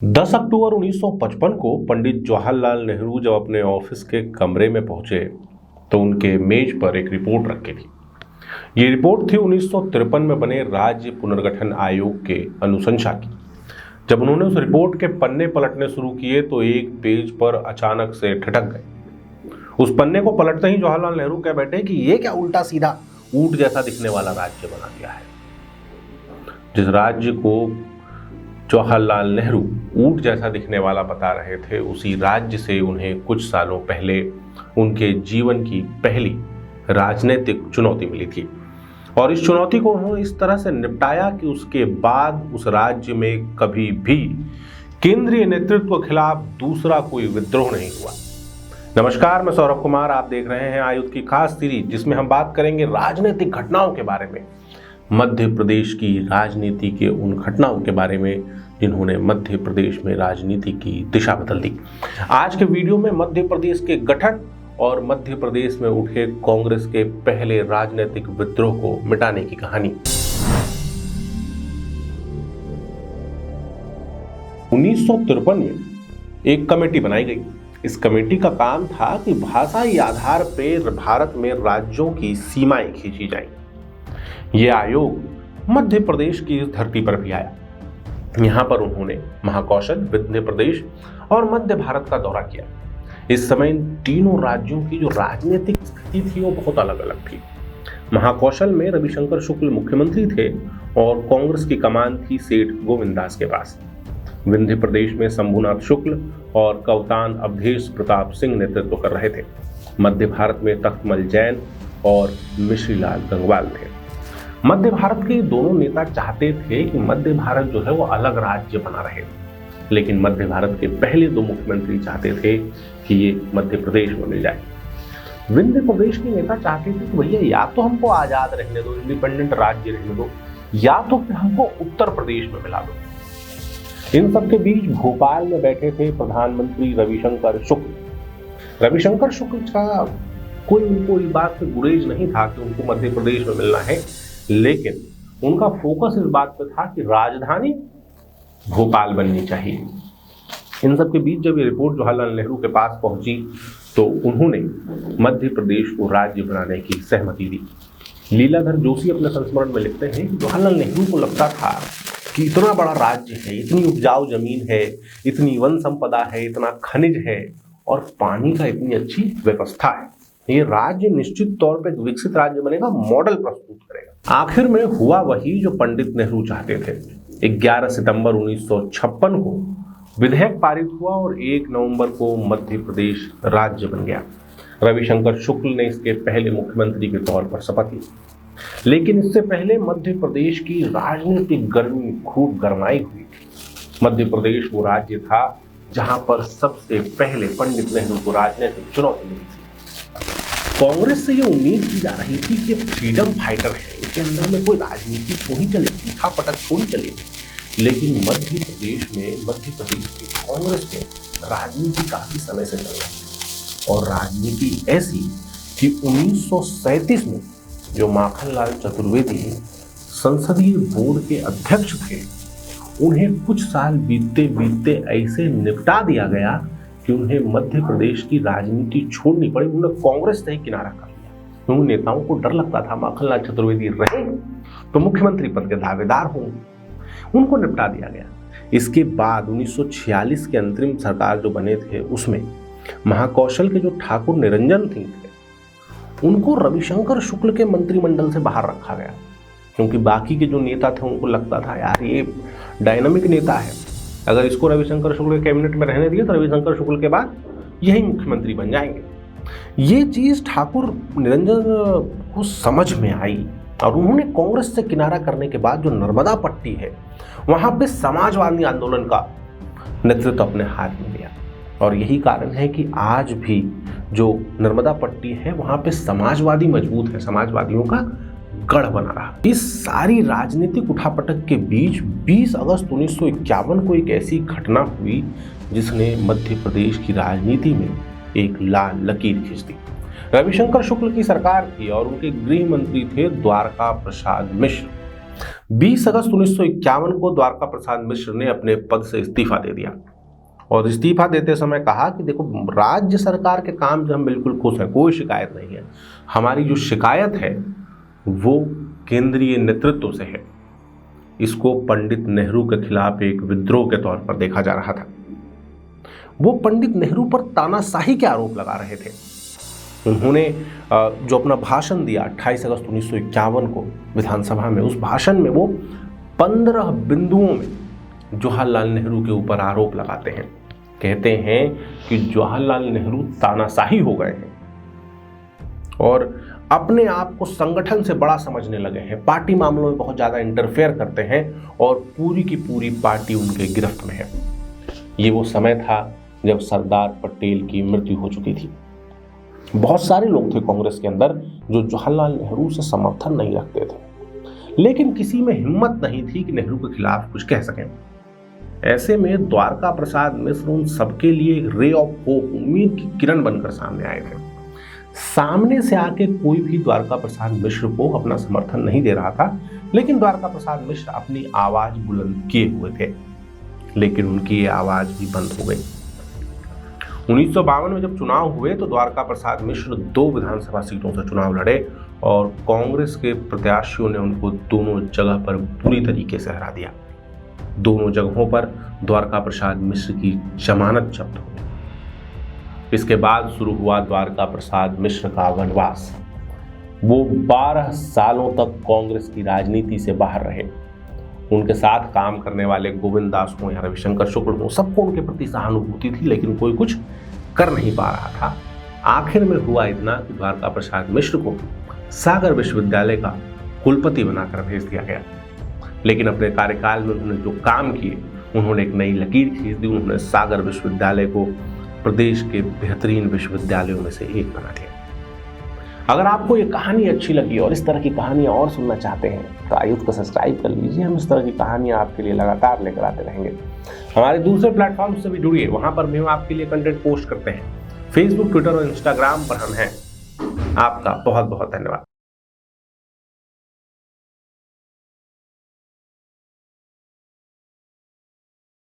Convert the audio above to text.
10 अक्टूबर 1955 को पंडित जवाहरलाल नेहरू जब अपने ऑफिस के कमरे में पहुंचे तो उनके मेज पर एक रिपोर्ट रखी थी। ये रिपोर्ट थी 1953 में बने राज्य पुनर्गठन आयोग के अनुशंसा की। जब उन्होंने उस रिपोर्ट के पन्ने पलटने शुरू किए तो एक पेज पर अचानक से ठिठक गए। उस पन्ने को पलटते ही जवाहरलाल नेहरू कह बैठे कि ये क्या उल्टा सीधा ऊंट जैसा दिखने वाला राज्य बना दिया है। जिस राज्य को जवाहरलाल नेहरू ऊंट जैसा दिखने वाला बता रहे थे, उसी राज्य से उन्हें कुछ सालों पहले उनके जीवन की पहली राजनीतिक चुनौती मिली थी और इस चुनौती को उन्होंने इस तरह से निपटाया कि उसके बाद उस राज्य में कभी भी केंद्रीय नेतृत्व के खिलाफ दूसरा कोई विद्रोह नहीं हुआ। नमस्कार, मैं सौरभ कुमार, आप देख रहे हैं आयुध की खास सीरीज, जिसमें हम बात करेंगे राजनीतिक घटनाओं के बारे में, मध्य प्रदेश की राजनीति के उन घटनाओं के बारे में जिन्होंने मध्य प्रदेश में राजनीति की दिशा बदल दी। आज के वीडियो में मध्य प्रदेश के गठन और मध्य प्रदेश में उठे कांग्रेस के पहले राजनीतिक विद्रोह को मिटाने की कहानी। 1953 में एक कमेटी बनाई गई। इस कमेटी का काम था कि भाषाई आधार पर भारत में राज्यों की सीमाएं खींची जाएं। यह आयोग मध्य प्रदेश की इस धरती पर भी आया। यहां पर उन्होंने महाकौशल, विंध्य प्रदेश और मध्य भारत का दौरा किया। इस समय इन तीनों राज्यों की जो राजनीतिक स्थिति थी वो बहुत अलग अलग थी। महाकौशल में रविशंकर शुक्ल मुख्यमंत्री थे और कांग्रेस की कमान थी सेठ गोविंददास के पास। विंध्य प्रदेश में शंभुनाथ शुक्ल और कवतान अवधेश प्रताप सिंह नेतृत्व कर रहे थे। मध्य भारत में तख्तमल जैन और मिश्रीलाल गंगवाल थे। मध्य भारत के दोनों नेता चाहते थे कि मध्य भारत जो है वो अलग राज्य बना रहे, लेकिन मध्य भारत के पहले दो मुख्यमंत्री चाहते थे कि ये मध्य प्रदेश में मिल जाए। विंध्य प्रदेश के नेता चाहते थे कि भैया या तो हमको आजाद रहने दो, इंडिपेंडेंट राज्य रहने दो, या तो फिर हमको उत्तर प्रदेश में मिला दो। इन सब के बीच भोपाल में बैठे थे प्रधानमंत्री रविशंकर शुक्ल। रविशंकर शुक्ल का कोई उनको इस बात से गुरेज नहीं था कि उनको मध्य प्रदेश में मिलना है, लेकिन उनका फोकस इस बात पर था कि राजधानी भोपाल बननी चाहिए। इन सब के बीच जब ये रिपोर्ट जवाहरलाल नेहरू के पास पहुंची तो उन्होंने मध्य प्रदेश को राज्य बनाने की सहमति दी। लीलाधर जोशी अपने संस्मरण में लिखते हैं कि जवाहरलाल नेहरू को लगता था कि इतना बड़ा राज्य है, इतनी उपजाऊ जमीन है, इतनी वन संपदा है, इतना खनिज है और पानी का इतनी अच्छी व्यवस्था है, ये राज्य निश्चित तौर पर एक विकसित राज्य बनेगा, मॉडल प्रस्तुत करेगा। आखिर में हुआ वही जो पंडित नेहरू चाहते थे। 11 सितंबर 1956 को विधेयक पारित हुआ और 1 नवंबर को मध्य प्रदेश राज्य बन गया। रविशंकर शुक्ल ने इसके पहले मुख्यमंत्री के तौर पर शपथ ली, लेकिन इससे पहले मध्य प्रदेश की राजनीतिक गर्मी खूब गरमाई हुई। मध्य प्रदेश वो राज्य था जहां पर सबसे पहले पंडित नेहरू को राजनीतिक चुनौती मिली थी। कांग्रेस से ये उम्मीद की जा रही थी कि फ्रीडम फाइटर है, इसके अंदर में कोई राजनीति थोड़ी चलेगी, था पटक थोड़ी चलेगी। लेकिन मध्य प्रदेश की कांग्रेस में राजनीति काफी समय से चल रही है और राजनीति ऐसी कि 1937 में जो माखनलाल चतुर्वेदी संसदीय बोर्ड के अध्यक्ष थे, उन्हें कुछ साल बीतते बीतते ऐसे निपटा दिया गया कि उन्हें मध्य प्रदेश की राजनीति छोड़नी पड़ी। उन्होंने कांग्रेस से ही किनारा कर लिया क्योंकि नेताओं को डर लगता था माखनलाल चतुर्वेदी रहे तो मुख्यमंत्री पद के दावेदार होंगे। उनको निपटा दिया गया। इसके बाद 1946 के अंतरिम सरकार जो बने थे उसमें महाकौशल के जो ठाकुर निरंजन सिंह थे, उनको रविशंकर शुक्ल के मंत्रिमंडल से बाहर रखा गया क्योंकि बाकी के जो नेता थे उनको लगता था यार ये डायनामिक नेता है, अगर इसको रविशंकर शुक्ल के कैबिनेट में रहने दिए तो रविशंकर शुक्ल के बाद यही मुख्यमंत्री बन जाएंगे। ये चीज ठाकुर निरंजन को समझ में आई और उन्होंने कांग्रेस से किनारा करने के बाद जो नर्मदा पट्टी है वहां पे समाजवादी आंदोलन का नेतृत्व अपने हाथ में लिया और यही कारण है कि आज भी जो नर्मदा पट्टी है वहां पे समाजवादी मजबूत है, समाजवादियों का गढ़ बना रहा। इस सारी राजनीतिक उठापटक के बीच 20 अगस्त 1951 को एक ऐसी घटना हुई जिसने मध्य प्रदेश की राजनीति में एक लाल लकीर खींच दी। रविशंकर शुक्ल की सरकार थी और उनके गृह मंत्री थे द्वारका प्रसाद मिश्र। 20 अगस्त 1951 को द्वारका प्रसाद मिश्र ने अपने पद से इस्तीफा दे दिया और इस्तीफा देते समय कहा कि देखो, राज्य सरकार के काम से हम बिल्कुल खुश हैं, कोई शिकायत नहीं है। हमारी जो शिकायत है वो केंद्रीय नेतृत्व से है। इसको पंडित नेहरू के खिलाफ एक विद्रोह के तौर पर देखा जा रहा था। वो पंडित नेहरू पर तानाशाही के आरोप लगा रहे थे। उन्होंने जो अपना भाषण दिया 28 अगस्त 1951 को विधानसभा में, उस भाषण में वो 15 बिंदुओं में जवाहरलाल नेहरू के ऊपर आरोप लगाते हैं। कहते हैं कि जवाहरलाल नेहरू तानाशाही हो गए हैं और अपने आप को संगठन से बड़ा समझने लगे हैं, पार्टी मामलों में बहुत ज़्यादा इंटरफेयर करते हैं और पूरी की पूरी पार्टी उनके गिरफ्त में है। ये वो समय था जब सरदार पटेल की मृत्यु हो चुकी थी। बहुत सारे लोग थे कांग्रेस के अंदर जो जवाहरलाल नेहरू से समर्थन नहीं रखते थे, लेकिन किसी में हिम्मत नहीं थी कि नेहरू के खिलाफ कुछ कह सकें। ऐसे में द्वारका प्रसाद मिश्र उन सबके लिए एक रे ऑफ होप, उम्मीद की किरण बनकर सामने आए थे। सामने से आके कोई भी द्वारका प्रसाद मिश्र को अपना समर्थन नहीं दे रहा था, लेकिन द्वारका प्रसाद मिश्र अपनी आवाज बुलंद किए हुए थे, लेकिन उनकी ये आवाज भी बंद हो गई। 1952 में जब चुनाव हुए तो द्वारका प्रसाद मिश्र 2 विधानसभा सीटों से चुनाव लड़े और कांग्रेस के प्रत्याशियों ने उनको दोनों जगह पर बुरी तरीके से हरा दिया। दोनों जगहों पर द्वारका प्रसाद मिश्र की जमानत जब्त हो गई। इसके बाद शुरू हुआ द्वारका प्रसाद मिश्र का वनवास। वो 12 सालों तक कांग्रेस की राजनीति से बाहर रहे। उनके साथ काम करने वाले गोविंद दास हो या रविशंकर शुक्ल हो, सबको उनके प्रति सहानुभूति थी, लेकिन कोई कुछ कर नहीं पा रहा था। आखिर में हुआ इतना कि द्वारका प्रसाद मिश्र को सागर विश्वविद्यालय का कुलपति बनाकर भेज दिया गया। लेकिन अपने कार्यकाल में उन्होंने जो काम किए, उन्होंने एक नई लकीर खींच दी। उन्होंने सागर विश्वविद्यालय को प्रदेश के बेहतरीन विश्वविद्यालयों में से एक बना दिया। अगर आपको ये कहानी अच्छी लगी और इस तरह की कहानियां और सुनना चाहते हैं तो आयुक्त को सब्सक्राइब कर लीजिए। हम इस तरह की कहानियां आपके लिए लगातार लेकर आते रहेंगे। हमारे दूसरे प्लेटफॉर्म से भी जुड़िए, वहां पर भी हम आपके लिए कंटेंट पोस्ट करते हैं। फेसबुक, ट्विटर और इंस्टाग्राम पर हम हैं। आपका बहुत बहुत धन्यवाद।